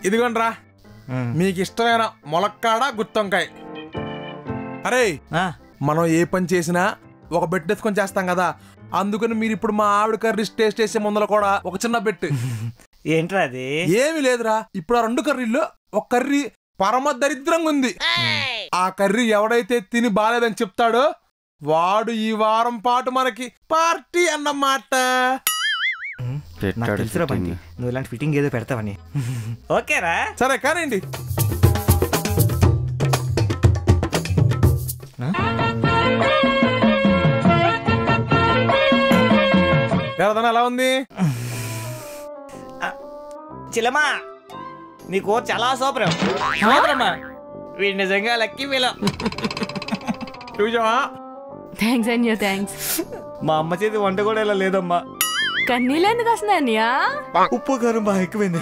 ఇదిగోండ్రా మీకు ఇష్టమైన ములక్కాడ గుత్తొంకాయ. అరే మనం ఏ పని చేసినా ఒక బెట్ వేసుకొని చేస్తాం కదా, అందుకని మీరు ఇప్పుడు మా ఆవిడ కర్రీ టేస్ట్ చేసే ముందర కూడా ఒక చిన్న బెట్. ఏంట్రా అది? ఏమి లేదురా, ఇప్పుడు ఆ 2 కర్రీల్లో ఒక కర్రీ పరమ దరిద్రంగా ఉంది. ఆ కర్రీ ఎవడైతే తిని బాలేదని చెప్తాడో వాడు ఈ వారం పాటు మనకి పార్టీ అన్నమాట. నువ్వు ఇలాంటి ఫిట్టింగ్ ఏదో పెడతావని. ఓకేరా, సరే కానివ్వండి. ఎలా ఉంది చిలమా? నీకు చాలా సూపర్. వీడు నిజంగా లక్కీ వీళ్ళ. చూసావా? థ్యాంక్స్ అన్యా, థ్యాంక్స్. మా అమ్మ చేతి వంట కూడా ఇలా లేదమ్మా. కన్నీళ్ళు ఎందుకు వస్తున్నాయా? ఉప్పు కారం బాగా ఎక్కువైంది.